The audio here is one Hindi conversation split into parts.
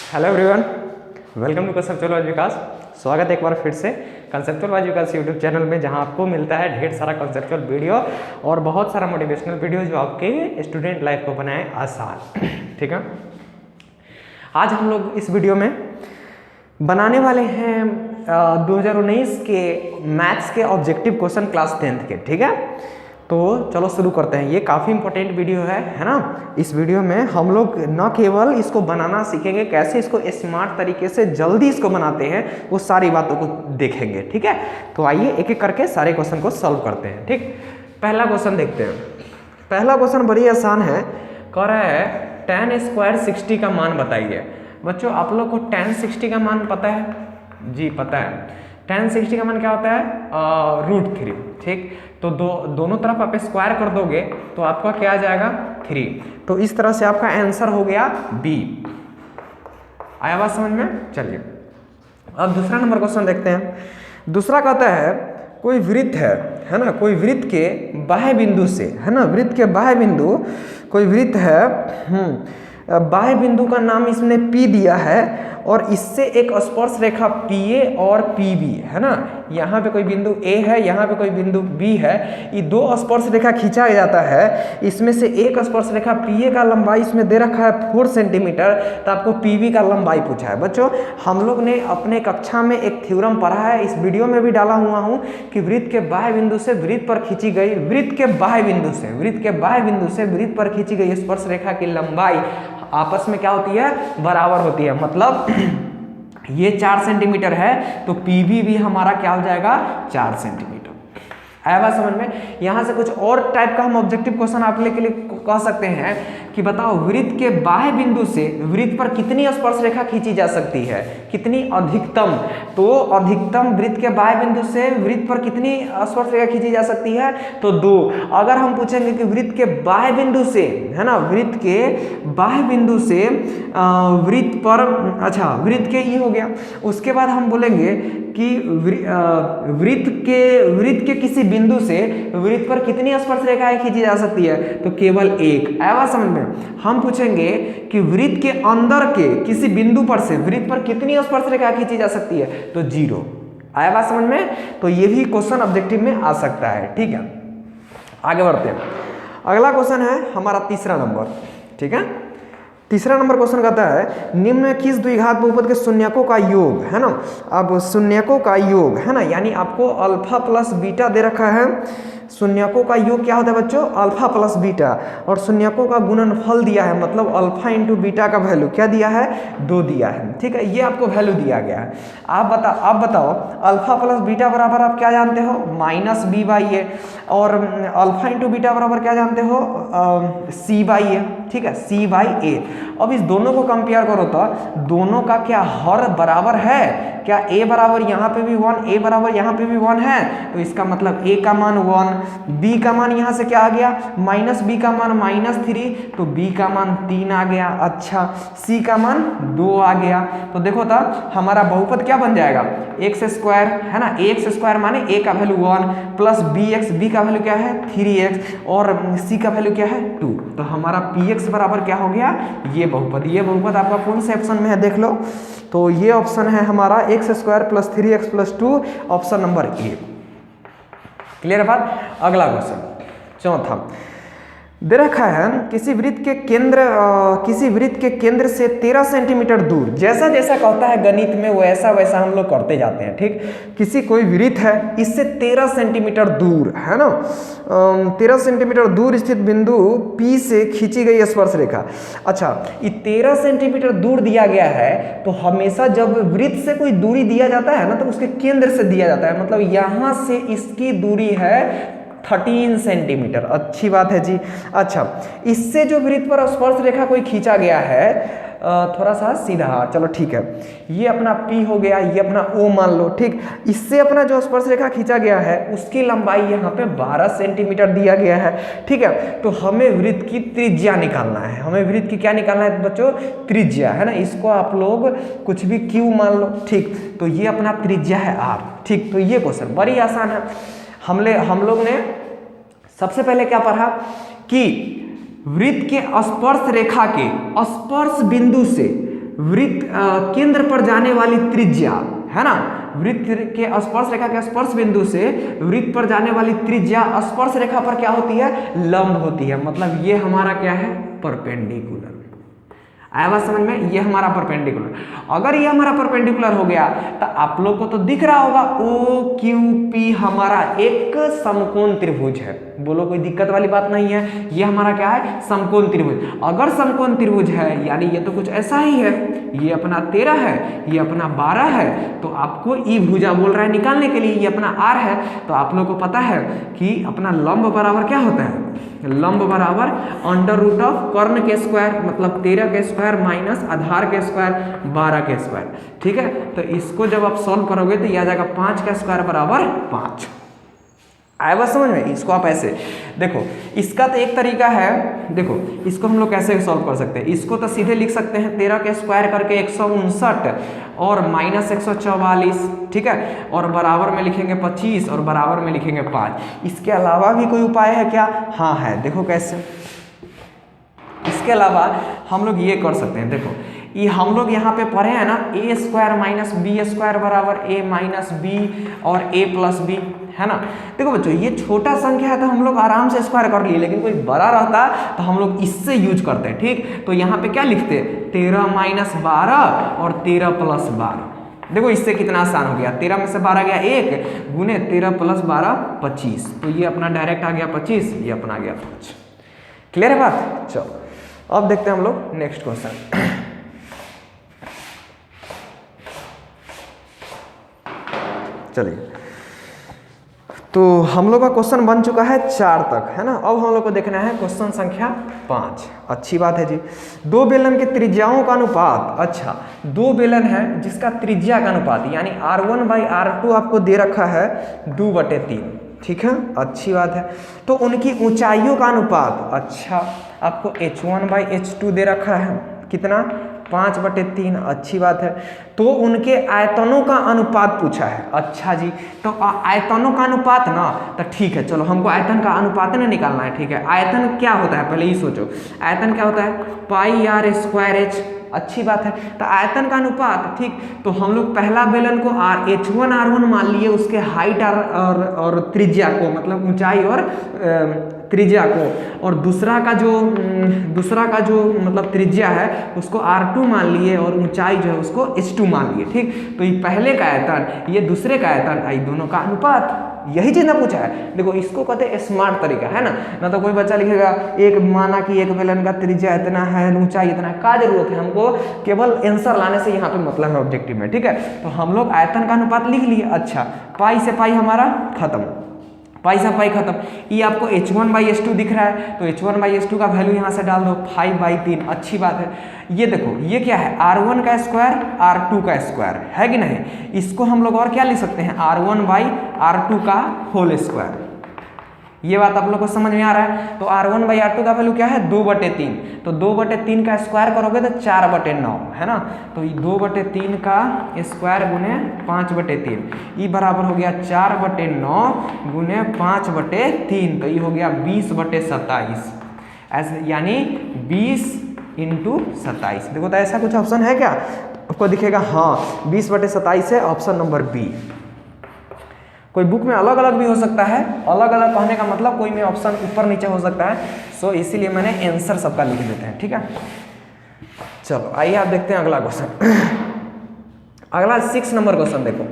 Hello everyone, welcome to conceptual wise Vikas. स्वागत है एक बार फिर से conceptual wise Vikas YouTube channel में, जहां आपको मिलता है ढेर सारा कंसेप्चुअल वीडियो और बहुत सारा मोटिवेशनल वीडियो जो आपके स्टूडेंट लाइफ को बनाए आसान। ठीक है, आज हम लोग इस वीडियो में बनाने वाले हैं 2019 के मैथ्स के ऑब्जेक्टिव क्वेश्चन क्लास 10th के। ठीक है, तो चलो शुरू करते हैं। ये काफ़ी इंपॉर्टेंट वीडियो है ना। इस वीडियो में हम लोग न केवल इसको बनाना सीखेंगे, कैसे इसको स्मार्ट तरीके से जल्दी इसको बनाते हैं, वो सारी बातों को देखेंगे। ठीक है, तो आइए एक एक करके सारे क्वेश्चन को सॉल्व करते हैं। ठीक, पहला क्वेश्चन देखते हैं। पहला क्वेश्चन बड़ी आसान है, कह रहा है tan स्क्वायर 60 का मान बताइए। बच्चों, आप लोग को tan 60 का मान पता है? जी पता है। tan 60 का मान क्या होता है? √3। ठीक, तो दोनों तरफ आप स्क्वायर कर दोगे तो आपका क्या आ जाएगा? 3। तो इस तरह से आपका आंसर हो गया बी। आया बात समझ में? चलिए अब दूसरा नंबर क्वेश्चन देखते हैं। दूसरा कहता है कोई वृत्त है ना, कोई वृत्त के बाह्य बिंदु से, है ना, वृत्त के बाह्य बिंदु, कोई वृत्त है, बाह्य बिंदु का नाम इसने P दिया है और इससे एक स्पर्श रेखा PA और PB, है ना। यहाँ पे कोई बिंदु A है, यहाँ पे कोई बिंदु B है। ये दो स्पर्श रेखा खींचा जाता है। इसमें से एक स्पर्श रेखा PA का लंबाई इसमें दे रखा है 4 सेंटीमीटर, तो आपको PB का लंबाई पूछा है। बच्चों, हम लोग ने अपने कक्षा में एक थ्योरम पढ़ा है, इस वीडियो में भी डाला हुआ हूँ कि वृत्त के बाह्य बिंदु से वृत्त पर खींची गई, वृत्त के बाह्य बिंदु से वृत्त पर खींची गई स्पर्श रेखा की लंबाई आपस में क्या होती है? बराबर होती है। मतलब ये 4 सेंटीमीटर है तो PB भी हमारा क्या हो जाएगा? 4 सेंटीमीटर। आया बात समझ में? यहाँ से कुछ और टाइप का हम ऑब्जेक्टिव क्वेश्चन आपके लिए कह सकते हैं कि बताओ वृत्त के बाह्य बिंदु से वृत्त पर कितनी स्पर्श रेखा खींची जा सकती है, कितनी अधिकतम। तो अधिकतम वृत्त के बाह्य बिंदु से वृत्त पर कितनी स्पर्श रेखा खींची जा सकती है? तो 2। अगर हम पूछेंगे कि वृत्त के बाह्य बिंदु से, है ना, वृत्त के बाह्य बिंदु से वृत्त पर, अच्छा वृत्त के ये हो गया। उसके बाद हम बोलेंगे कि वृत्त के किसी बिंदु से वृत्त पर कितनी स्पर्श रेखाएं खींची जा सकती है? तो केवल एक। आया बात समझ में? हम पूछेंगे कि वृत्त के अंदर के किसी बिंदु पर से वृत्त पर कितनी स्पर्श रेखा खींची जा सकती है? तो 0। आया बात समझ में? तो ये भी क्वेश्चन ऑब्जेक्टिव में आ सकता है। ठीक है, आगे बढ़ते हैं। अगला क्वेश्चन है हमारा तीसरा नंबर। ठीक है, तीसरा नंबर क्वेश्चन कहता है निम्न में किस द्विघात बहुपद के शून्यकों का योग, है ना। अब शून्यकों का योग, है ना, यानी आपको अल्फा प्लस बीटा दे रखा है। शून्यकों का योग क्या होता है बच्चों? Alpha plus beta. और शून्यकों का गुणनफल दिया है, मतलब अल्फा इंटू बीटा का वैल्यू क्या दिया है? 2 दिया है। ठीक है, ये आपको वैल्यू दिया गया है। आप बताओ अल्फा प्लस बीटा बराबर आप क्या जानते हो? -b/a। और अल्फा इंटू बीटा बराबर क्या जानते हो? c/a। ठीक है, c/a। अब इस दोनों को कंपेयर करो तो दोनों का क्या हर बराबर है? क्या a बराबर यहाँ पे भी 1, a बराबर यहाँ पे भी 1 है? तो इसका मतलब a का मान 1, b का मान यहाँ से क्या आ गया? -b का मान -3, तो b का मान 3 आ गया। अच्छा, c का मान 2 आ गया। तो देखो तो हमारा बहुपद क्या बन जाएगा? x², है ना। x² माने a का वैल्यू 1 प्लस bx, b का वैल्यू क्या है? 3x और c का वैल्यू क्या है? 2। तो हमारा px बराबर क्या हो गया? ये बहुपद। ये बहुपद आपका कौन से ऑप्शन में है देख लो। तो ये ऑप्शन है हमारा x² + 3x + 2, option number A. Clear बात? अगला क्वेश्चन चौथा दे रखा है किसी वृत्त के केंद्र से 13 सेंटीमीटर दूर। जैसा जैसा कहता है गणित में वैसा वैसा हम लोग करते जाते हैं। ठीक, किसी कोई वृत्त है, इससे 13 सेंटीमीटर दूर, है ना, 13 सेंटीमीटर दूर स्थित बिंदु P से खींची गई स्पर्श रेखा। अच्छा, ये 13 सेंटीमीटर दूर दिया गया है, तो हमेशा जब वृत्त से कोई दूरी दिया जाता है ना, तो उसके केंद्र से दिया जाता है। मतलब यहाँ से इसकी दूरी है 13 सेंटीमीटर। अच्छी बात है जी। अच्छा, इससे जो वृत्त पर स्पर्श रेखा कोई खींचा गया है, थोड़ा सा सीधा, चलो ठीक है, ये अपना P हो गया, ये अपना O मान लो। ठीक, इससे अपना जो स्पर्श रेखा खींचा गया है उसकी लंबाई यहाँ पे 12 सेंटीमीटर दिया गया है। ठीक है, तो हमें वृत्त की त्रिज्या निकालना है। हमें वृत्त की क्या निकालना है बच्चों? त्रिज्या, है ना। इसको आप लोग कुछ भी Q मान लो। ठीक, तो ये अपना त्रिज्या है R। ठीक, तो ये क्वेश्चन बड़ी आसान है। हम लोग ने सबसे पहले क्या पढ़ा कि वृत्त के स्पर्श रेखा के स्पर्श बिंदु से वृत्त केंद्र पर जाने वाली त्रिज्या है ना, वृत्त के स्पर्श रेखा के स्पर्श बिंदु से वृत्त पर जाने वाली त्रिज्या स्पर्श रेखा पर क्या होती है, लंब होती है। मतलब ये हमारा क्या है, परपेंडिकुलर। आया बात समझ में, ये हमारा परपेंडिकुलर। अगर ये हमारा परपेंडिकुलर हो गया तो आप लोग को तो दिख रहा होगा ओ क्यू पी हमारा एक समकोण त्रिभुज है। बोलो कोई दिक्कत वाली बात नहीं है, ये हमारा क्या है, समकोण त्रिभुज। अगर समकोण त्रिभुज है यानी ये तो कुछ ऐसा ही है, ये अपना 13 है, ये अपना 12 है, तो आपको ई भुजा बोल रहा है निकालने के लिए, ये अपना आर है। तो आप लोग को पता है कि अपना लंब बराबर क्या होता है, लंब बराबर अंडर रूट ऑफ कर्ण के स्क्वायर, मतलब 13 के स्क्वायर माइनस आधार के स्क्वायर 12 के स्क्वायर। ठीक है, तो इसको जब आप सॉल्व करोगे तो ये आ जाएगा 5 का स्क्वायर बराबर 5। आया बात समझ में। इसको आप ऐसे देखो, इसका तो एक तरीका है, देखो इसको हम लोग कैसे सॉल्व कर सकते हैं, इसको तो सीधे लिख सकते हैं 13 के स्क्वायर करके 159 और माइनस 144, ठीक है, और बराबर में लिखेंगे 25 और बराबर में लिखेंगे 5। इसके अलावा भी कोई उपाय है क्या, हाँ है, देखो कैसे। इसके अलावा हम लोग ये कर सकते हैं, देखो ये हम लोग यहाँ पे पढ़े हैं ना, ए स्क्वायर माइनस बी स्क्वायर बराबर ए माइनस बी और ए प्लस बी, है ना। देखो बच्चों ये छोटा संख्या है तो हम लोग आराम से स्क्वायर कर लिए, लेकिन कोई बड़ा रहता तो हम लोग इससे यूज करते हैं। ठीक, तो यहाँ पे क्या लिखते, 13 माइनस 12 और 13 प्लस 12। देखो इससे कितना आसान हो गया, 13 में से 12 गया 1 गुने 13 प्लस 12 25, तो ये अपना डायरेक्ट आ गया 25, ये अपना आ गया 5। क्लियर है बात। चलो अब देखते हैं हम लोग नेक्स्ट क्वेश्चन। चलिए, तो हम लोग का क्वेश्चन बन चुका है 4 तक, है ना। अब हम लोग को देखना है क्वेश्चन संख्या 5। अच्छी बात है जी। दो बेलन के त्रिज्याओं का अनुपात, अच्छा 2 बेलन है जिसका त्रिज्या का अनुपात यानी R1/R2 आपको दे रखा है 2/3, ठीक है, अच्छी बात है। तो उनकी ऊंचाइयों का अनुपात, अच्छा आपको H1/H2 दे रखा है कितना, 5/3, अच्छी बात है। तो उनके आयतनों का अनुपात पूछा है, अच्छा जी। तो आयतनों का अनुपात ना, तो ठीक है, चलो हमको आयतन का अनुपात ना निकालना है, ठीक है। आयतन क्या होता है पहले ये सोचो, आयतन क्या होता है, पाई आर स्क्वायर एच, अच्छी बात है। तो आयतन का अनुपात, ठीक, तो हम लोग पहला बेलन को H1R1 मान लिए, उसके हाइट और त्रिज्या को, मतलब ऊंचाई और त्रिज्या को, और दूसरा का जो मतलब त्रिज्या है उसको R2 मान लिए और ऊंचाई जो है उसको H2 मान लिए, ठीक। तो ये पहले का आयतन, ये दूसरे का आयतन, आई दोनों का अनुपात, यही चीज ना पूछा है। देखो इसको कहते हैं स्मार्ट तरीका, है ना तो कोई बच्चा लिखेगा एक माना कि एक बेलन का त्रिज्या इतना है, ऊंचाई इतना है, का जरूरत है, हमको केवल आंसर लाने से यहाँ पे मतलब है ऑब्जेक्टिव में, ठीक है। तो हम लोग आयतन का अनुपात लिख लिए, अच्छा पाई से पाई हमारा खत्म, पाई से पाई खत्म। ये आपको H1/H2 दिख रहा है, तो H1/H2 का वैल्यू यहाँ से डाल दो 5/3, अच्छी बात है। ये देखो ये क्या है, R1 का स्क्वायर R2 का स्क्वायर, है कि नहीं। इसको हम लोग और क्या लिख सकते हैं, R1/R2 का होल स्क्वायर। ये बात आप लोग को समझ में आ रहा है। तो R1/R2 का वैल्यू क्या है, 2/3, तो 2/3 का स्क्वायर करोगे तो 4/9, है ना। तो 2/3 का स्क्वायर गुने 5/3, ये बराबर हो गया 4/9 गुने 5/3, तो ये हो गया 20/27, ऐसे यानी 20 × 27। देखो तो ऐसा कुछ ऑप्शन है क्या, आपको दिखेगा, हाँ 20/27 है ऑप्शन नंबर बी। कोई बुक में अलग अलग भी हो सकता है, अलग अलग कहने का मतलब कोई में ऑप्शन ऊपर नीचे हो सकता है, सो इसीलिए मैंने आंसर सबका लिख देते हैं, ठीक है। चलो आइए आप देखते हैं अगला क्वेश्चन। अगला 6 नंबर क्वेश्चन देखो,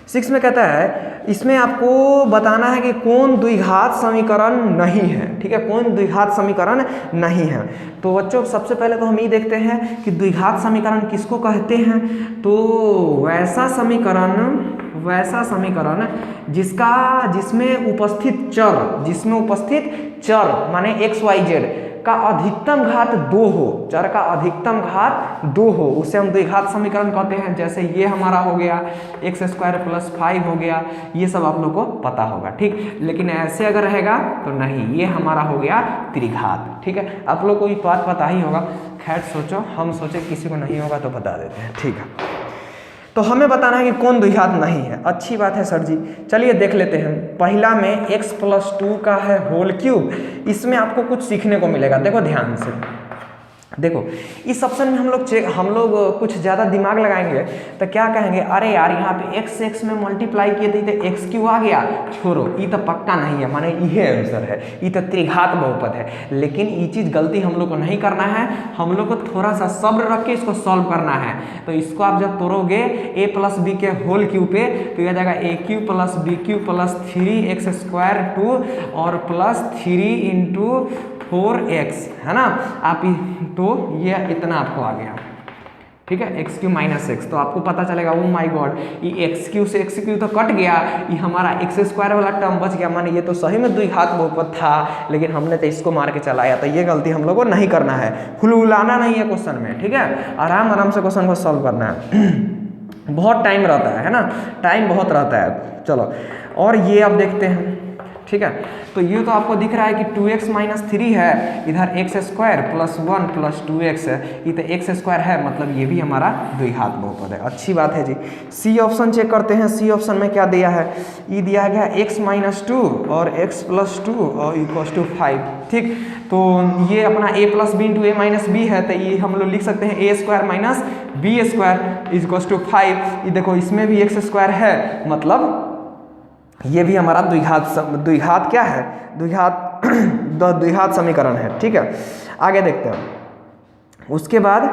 6 में कहता है, इसमें आपको बताना है कि कौन द्विघात समीकरण नहीं है, ठीक है, कौन द्विघात समीकरण नहीं है। तो बच्चों सबसे पहले तो हम ये देखते हैं कि द्विघात समीकरण किसको कहते हैं। तो वैसा समीकरण जिसमें उपस्थित चर माने XYZ का अधिकतम घात 2 हो, चर का अधिकतम घात 2 हो, उसे हम द्विघात समीकरण कहते हैं। जैसे ये हमारा हो गया x² + 5 हो गया, ये सब आप लोग को पता होगा, ठीक। लेकिन ऐसे अगर रहेगा तो नहीं, ये हमारा हो गया त्रिघात, ठीक है। आप लोग को ये बात पता ही होगा, खैर सोचो, हम सोचे किसी को नहीं होगा तो बता देते हैं, ठीक है। तो हमें बताना है कि कौन द्विघात नहीं है, अच्छी बात है सर जी। चलिए देख लेते हैं। पहला में x + 2 का है होल क्यूब, इसमें आपको कुछ सीखने को मिलेगा, देखो ध्यान से। देखो इस ऑप्शन में हम लोग कुछ ज़्यादा दिमाग लगाएंगे तो क्या कहेंगे, अरे यार यहाँ पे x से x में मल्टीप्लाई किए थे तो x क्यों आ गया, छोड़ो ये तो पक्का नहीं है, माने ये आंसर है, ये तो त्रिघात बहुपद है। लेकिन ये चीज़ गलती हम लोग को नहीं करना है, हम लोग को थोड़ा सा सब्र रख के इसको सॉल्व करना है। तो इसको आप जब तोड़ोगे a प्लस बी के होल क्यू पे तो यह जाएगा A Q plus B Q plus 3x² 2 और प्लस 3 इंटू 4x है ना आप, तो ये इतना आपको आ गया, ठीक है, एक्स क्यू माइनस एक्स। तो आपको पता चलेगा ओ माय गॉड ये एक्स क्यू से एक्स क्यू तो कट गया, ये हमारा एक्स स्क्वायर वाला टर्म बच गया, माने ये तो सही में द्विघात बहुपद था, लेकिन हमने तो इसको मार के चलाया। तो ये गलती हम लोग को नहीं करना है, हुलहुलाना नहीं है क्वेश्चन में, ठीक है, आराम आराम से क्वेश्चन को सॉल्व करना है। बहुत टाइम रहता है ना, टाइम बहुत रहता है। चलो और ये आप देखते हैं, ठीक है, तो ये तो आपको दिख रहा है कि 2x माइनस 3 है, इधर x² प्लस 1 प्लस 2x है, ये तो x² है, मतलब ये भी हमारा द्विघात बहुपद है। अच्छी बात है जी। सी ऑप्शन चेक करते हैं, सी ऑप्शन में क्या दिया है, ये दिया गया x माइनस 2 और x प्लस 2 और इक्वल्स टू 5, ठीक। तो ये अपना a plus B into A minus B है, तो ये हम लोग लिख सकते हैं a² minus b² equals to 5। ये देखो इसमें भी x² है, मतलब ये भी हमारा द्विघात क्या है, द्विघात समीकरण है, ठीक है। आगे देखते हैं उसके बाद,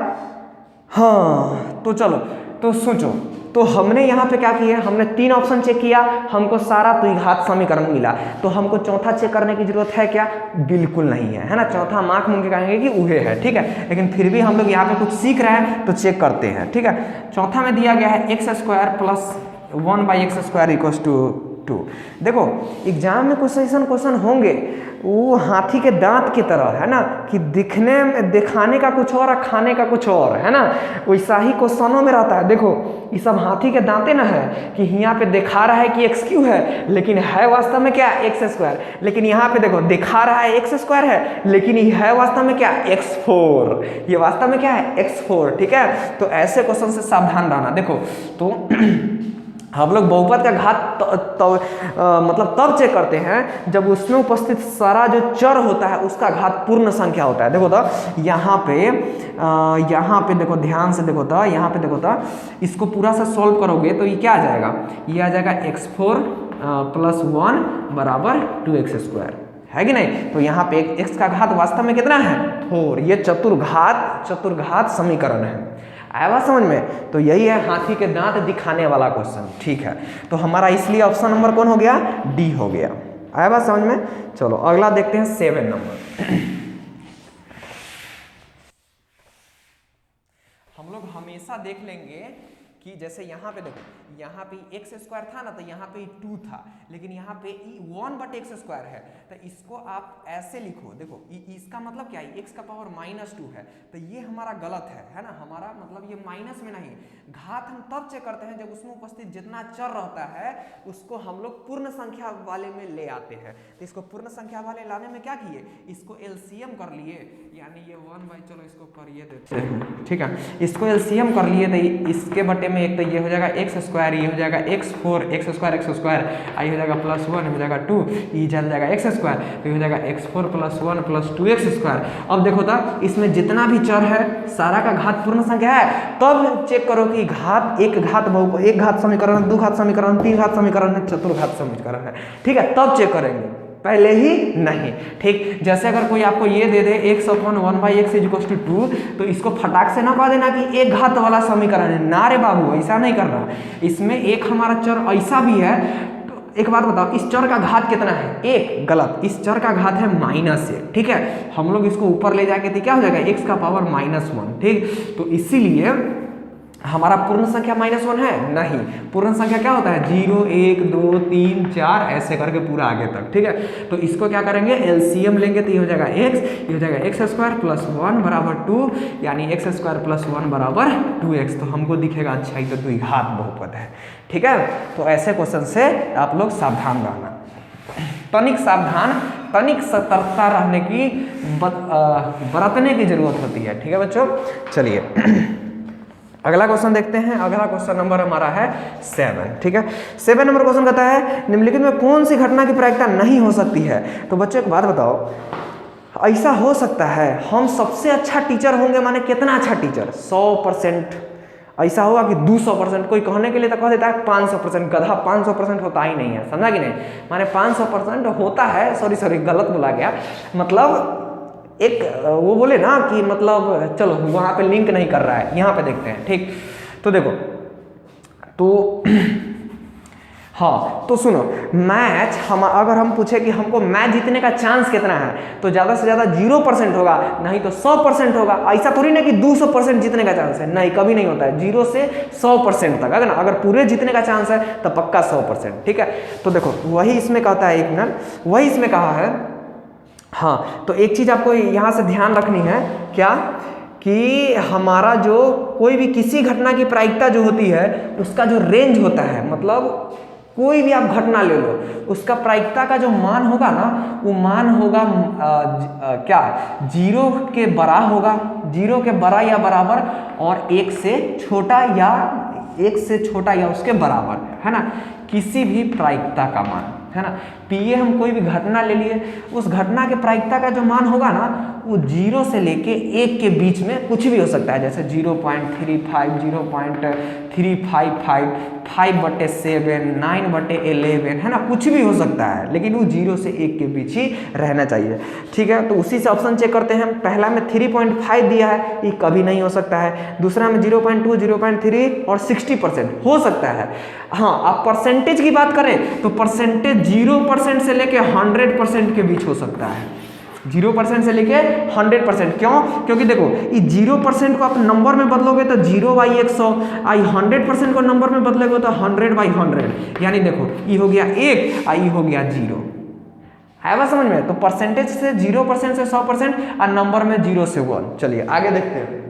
हाँ तो चलो तो सोचो, तो हमने यहाँ पे क्या किया, हमने 3 ऑप्शन चेक किया, हमको सारा द्विघात समीकरण मिला, तो हमको चौथा चेक करने की जरूरत है क्या, बिल्कुल नहीं है ना। चौथा मार्क मुंह के कहेंगे कि उहे है, ठीक है, लेकिन फिर भी हम लोग यहाँ पे कुछ सीख रहे हैं तो चेक करते हैं, ठीक है। चौथा में दिया गया है x² plus 1/x² equals to 2। देखो एग्जाम में कुछ ऐसा क्वेश्चन होंगे वो हाथी के दांत की तरह है ना, कि दिखने में दिखाने का कुछ और खाने का कुछ और है ना, वैसा ही क्वेश्चनों में रहता है। देखो ये सब हाथी के दांते ना है कि यहाँ पे दिखा रहा है कि x क्यू है, लेकिन है वास्तव में क्या x², लेकिन यहाँ पे देखो दिखा रहा है x² है, लेकिन ये है वास्तव में क्या x4, ये वास्तव में क्या है x4, ठीक है। तो ऐसे क्वेश्चन से सावधान रहना। देखो तो हम लोग बहुपद का घात मतलब तब चेक करते हैं जब उसमें उपस्थित सारा जो चर होता है उसका घात पूर्ण संख्या होता है। देखो तो यहाँ पे देखो ध्यान से देखो तो यहाँ पे देखो तो इसको पूरा से सॉल्व करोगे तो ये क्या आ जाएगा, ये आ जाएगा x4 प्लस 1 बराबर 2x², है कि नहीं। तो यहाँ पे x का घात वास्तव में कितना है 4, ये चतुर्घात समीकरण है। आया समझ में, तो यही है हाथी के दांत दिखाने वाला क्वेश्चन, ठीक है। तो हमारा इसलिए ऑप्शन नंबर कौन हो गया, डी हो गया। आया समझ में। चलो अगला देखते हैं 7 नंबर। हम लोग हमेशा देख लेंगे कि जैसे यहाँ पे देखो, यहाँ पे x² था ना, तो यहाँ पे 2 था, लेकिन यहाँ पे 1/x² है, तो इसको आप ऐसे लिखो। देखो इसका मतलब क्या है, x का पावर -2 है, तो ये हमारा गलत है ना, हमारा मतलब ये माइनस में नहीं। घात हम तब चेक करते हैं जब उसमें उपस्थित जितना चर रहता है उसको हम लोग पूर्ण संख्या वाले में ले आते हैं। तो इसको पूर्ण संख्या वाले लाने में क्या किए, इसको एलसीएम कर लिए, यानी ये 1/, चलो इसको करिए देते हैं, ठीक है, इसको एलसीएम कर लिए तो इसके बटे में एक तो ये हो जाएगा x², ये हो जाएगा x4, x², आई हो जाएगा +1, हो जाएगा 2, ये चल जाएगा x², तो हो जाएगा x4 + 1 + 2x²। अब देखो तो इसमें जितना भी चर है सारा का घात पूर्ण संख्या है, तब चेक करो कि घात एक घात समीकरण, 2 घात समीकरण, 3 घात समीकरण है, चतुर्घात समीकरण है, ठीक है, तब चेक करेंगे, पहले ही नहीं, ठीक। जैसे अगर कोई आपको ये दे दे x/1/x = 2, तो इसको फटाक से ना कह देना कि एक घात वाला समीकरण है, ना रे बाबू ऐसा नहीं करना। इसमें एक हमारा चर ऐसा भी है, तो एक बात बताओ, इस चर का घात कितना है, 1, गलत, इस चर का घात है -1, ठीक है। हम लोग इसको ऊपर ले जाके तो क्या हो जाएगा, x का पावर -1, ठीक। तो इसीलिए हमारा पूर्ण संख्या -1 है नहीं, पूर्ण संख्या क्या होता है 0, 1, 2, 3, 4 ऐसे करके पूरा आगे तक, ठीक है। तो इसको क्या करेंगे, एलसीएम लेंगे, तो ये हो जाएगा x, ये हो जाएगा x² + 1 बराबर 2, यानी x² + 1 बराबर 2x। तो हमको दिखेगा अच्छा ये तो द्विघात बहुपद है, ठीक है। तो ऐसे क्वेश्चन से आप लोग सावधान रहना, तनिक सावधान, तनिक सतर्कता रहने की बरतने की जरूरत होती है, ठीक है बच्चों। चलिए अगला क्वेश्चन देखते हैं। अगला क्वेश्चन नंबर हमारा है 7, ठीक है। 7 नंबर क्वेश्चन कहता है निम्नलिखित में कौन सी घटना की प्रायिकता नहीं हो सकती है। तो बच्चों एक बात बताओ, ऐसा हो सकता है हम सबसे अच्छा टीचर होंगे, माने कितना अच्छा टीचर, 100%। ऐसा होगा कि 200%, कोई कहने के लिए तो कह देता है 500%, गधा 500% होता ही नहीं है, समझा कि नहीं, माने 500% होता है, सॉरी गलत बोला गया, मतलब एक वो बोले ना कि मतलब, चलो वहाँ पे लिंक नहीं कर रहा है, यहाँ पे देखते हैं, ठीक। तो देखो, तो हाँ, तो सुनो, मैच अगर हम पूछे कि हमको मैच जीतने का चांस कितना है, तो ज़्यादा से ज़्यादा 0% होगा, नहीं तो 100% होगा। ऐसा थोड़ी ना कि 200% जीतने का चांस है, नहीं, कभी नहीं होता है। 0 से 100% तक, अगर पूरे जीतने का चांस है तो पक्का 100%, ठीक है। तो देखो वही इसमें कहता है, एक मिनट, वही इसमें कहा है। हाँ, तो एक चीज़ आपको यहाँ से ध्यान रखनी है, क्या कि हमारा जो कोई भी किसी घटना की प्रायिकता जो होती है, उसका जो रेंज होता है, मतलब कोई भी आप घटना ले लो, उसका प्रायिकता का जो मान होगा ना, वो मान होगा क्या, 0 के बड़ा होगा, 0 के बड़ा या बराबर, और 1 से छोटा या 1 से छोटा या उसके बराबर, है ना, किसी भी प्रायिकता का मान, है ना। पीए हम कोई भी घटना ले लिए, उस घटना के प्रायिकता का जो मान होगा ना, वो 0 से लेके 1 के बीच में कुछ भी हो सकता है, जैसे 0.35, 0.355, 5/7, 9/11, है ना, कुछ भी हो सकता है, लेकिन वो 0 से 1 के बीच ही रहना चाहिए, ठीक है। तो उसी से ऑप्शन चेक करते हैं। पहला में 3.5 दिया है, ये कभी नहीं हो सकता है। दूसरा में 0.2, 0.3 और 60% हो सकता है। हाँ, आप परसेंटेज की बात करें तो परसेंटेज 0% से लेके 100% के बीच हो सकता है। 0% से लेके 100%, क्यों? क्योंकि देखो, ये 0% को आप नंबर में बदलोगे तो 0/100, आई 100% को नंबर में बदलोगे तो 100/100, यानी देखो, ये हो गया 1 और ये हो गया 0, है बस समझ में। तो परसेंटेज से 0% से 100% और नंबर में 0 से 1। चलिए आगे देखते हैं।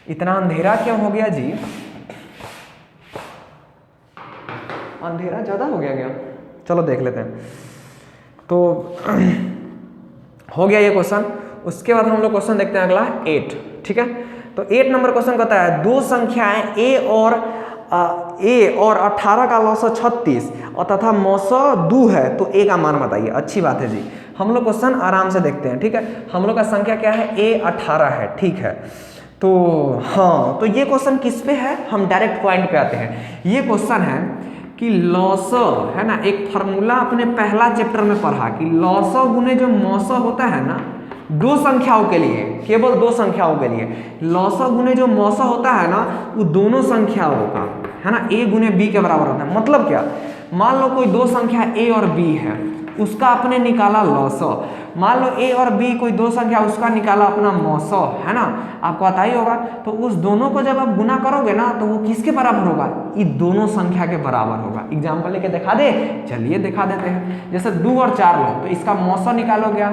इतना अंधेरा क्यों हो गया जी? अंधेरा ज़्यादा हो गया क्या? चलो देख लेते हैं। तो हो गया ये क्वेश्चन। उसके बाद हम लोग क्वेश्चन देखते हैं अगला 8, ठीक है। तो 8 नंबर क्वेश्चन कहता है, दो संख्याएं a और 18 का लॉस 36 और तथा मौसो 2 है, तो a का मान बताइए। अच्छी बात है जी, हम लोग क्वेश्चन आराम से देखते हैं, ठीक है। हम लोग का संख्या क्या है? a 18 है, ठीक है। तो हाँ, तो ये क्वेश्चन किस पे है? हम डायरेक्ट पॉइंट पे आते हैं। ये क्वेश्चन है कि लॉसो, है ना, एक फार्मूला अपने पहला चैप्टर में पढ़ा कि लॉसो गुने जो मौसो होता है ना, दो संख्याओं के लिए, केवल दो संख्याओं के लिए लॉसो गुने जो मौसो होता है ना, वो दोनों संख्याओं का, है ना, a गुने b के बराबर होता है। मतलब क्या? मान लो कोई दो संख्या a और b है, उसका आपने निकाला लॉसो। मान लो a और b कोई दो संख्या, उसका निकाला अपना मौसो, है ना, आपको पता ही होगा। तो उस दोनों को जब आप गुना करोगे ना, तो वो किसके बराबर होगा? ये दोनों संख्या के बराबर होगा। एग्जाम्पल लेके दिखा दे, चलिए दिखा देते हैं। जैसे 2 और 4 लो, तो इसका मौसो निकालो गया,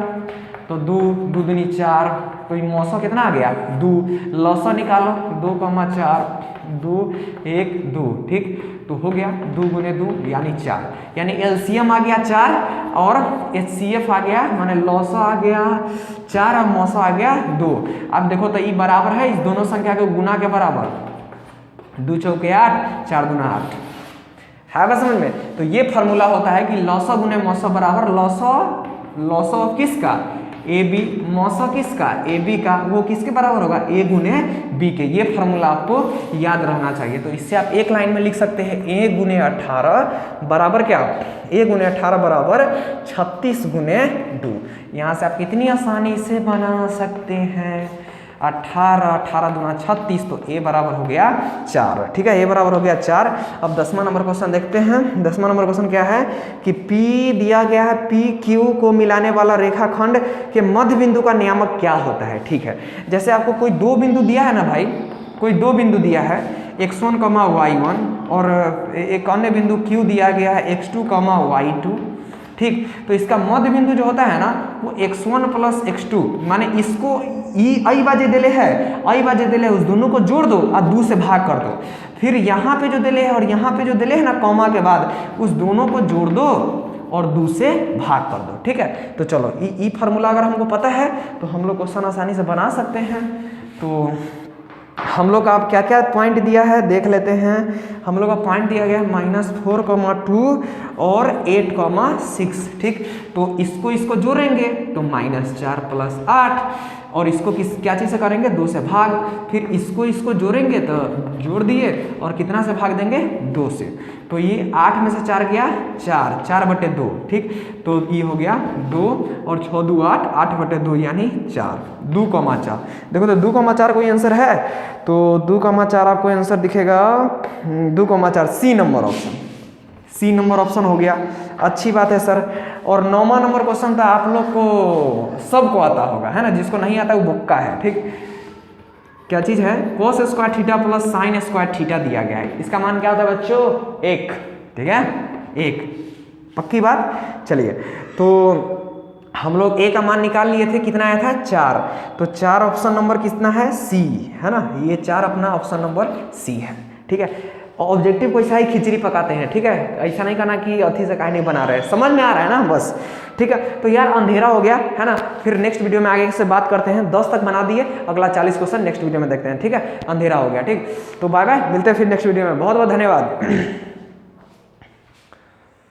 तो 2 2 दूनी 4, तो ये मौसो कितना आ गया? 2। लॉसो निकालो, 2, 4, 2 1 2, ठीक, तो हो गया 2 गुने 2 यानी 4, यानी एलसीएम आ गया 4 और एचसीएफ आ गया, माने लॉसो आ गया 4 और मौसो आ गया 2। अब देखो तो ये बराबर है इस दोनों संख्या के गुना के बराबर, 2 चौके 8, 4 दूना 8, है बस समझ में। तो ये फॉर्मूला होता है कि लॉसो गुने मौसो बराबर लॉसो किसका? ए बी, मौसो किसका? ए बी का, वो किसके बराबर होगा? ए गुने बी के। ये फार्मूला आपको याद रहना चाहिए। तो इससे आप एक लाइन में लिख सकते हैं, ए गुने 18 बराबर क्या? ए गुने 18 बराबर 36 गुने 2। यहाँ से आप कितनी आसानी से बना सकते हैं, 18 दूना 36, तो ए बराबर हो गया 4, ठीक है, ए बराबर हो गया 4। अब 10वां नंबर क्वेश्चन देखते हैं। 10वां नंबर क्वेश्चन क्या है कि P दिया गया है, P Q को मिलाने वाला रेखाखंड के मध्य बिंदु का नियामक क्या होता है? ठीक है, जैसे आपको कोई दो बिंदु दिया है ना भाई, कोई दो बिंदु दिया है, x1, y1 और एक अन्य बिंदु Q दिया गया है x2, y2, ठीक। तो इसका मध्य बिंदु जो होता है ना, वो x1 + x2, माने इसको आई बाजे दिले है, आई बाजे दिले, उस दोनों को जोड़ दो और 2 से भाग कर दो। फिर यहाँ पे जो दिले है और यहाँ पे जो दिले है ना कॉमा के बाद, उस दोनों को जोड़ दो और 2 से भाग कर दो, ठीक है। तो चलो ई फार्मूला अगर हमको पता है तो हम लोग क्वेश्चन आसानी से बना सकते हैं। तो हम लोग का आप क्या क्या पॉइंट दिया है देख लेते हैं। हम लोग का पॉइंट दिया गया है -4,2 और 8,6। ठीक, तो इसको जोड़ेंगे तो -4 + 8, और इसको क्या चीज़ से करेंगे, 2 से भाग, फिर इसको जोड़ेंगे तो जोड़ दिए और कितना से भाग देंगे, 2 से। तो ये 8 में से 4 गया 4/2। ठीक, तो ये हो गया 2 और 6 2 8, 8/2 यानी 4, 2,4। देखो तो 2,4 कोई आंसर है, तो 2,4 आपको आंसर दिखेगा 2,4, C number option, C number option हो गया। अच्छी बात है सर। और 9वां नंबर क्वेश्चन था, आप लोग को सबको आता होगा, है ना, जिसको नहीं आता वो बुक्का है। ठीक, क्या चीज है, cos square theta plus sine square theta दिया गया है। इसका मान क्या होता है बच्चों, 1। ठीक है, 1, पक्की बात। चलिए, तो हम लोग a का मान निकाल लिए थे, कितना आया था, 4। तो 4 ऑप्शन नंबर कितना है, सी, है ना, ये 4 अपना ऑप्शन नंबर सी है। ठीक है, ऑब्जेक्टिव को ऐसा ही खिचड़ी पकाते हैं। ठीक है, ऐसा नहीं करना कि अथी से काहे नहीं बना रहे, समझ में आ रहा है ना, बस। ठीक है, तो यार अंधेरा हो गया है ना, फिर नेक्स्ट वीडियो में आगे से बात करते हैं। 10 तक बना दिए, अगला 40 क्वेश्चन नेक्स्ट वीडियो में देखते हैं। ठीक है, अंधेरा हो गया। ठीक, तो बाय बाय, मिलते हैं फिर नेक्स्ट वीडियो में। बहुत बहुत धन्यवाद।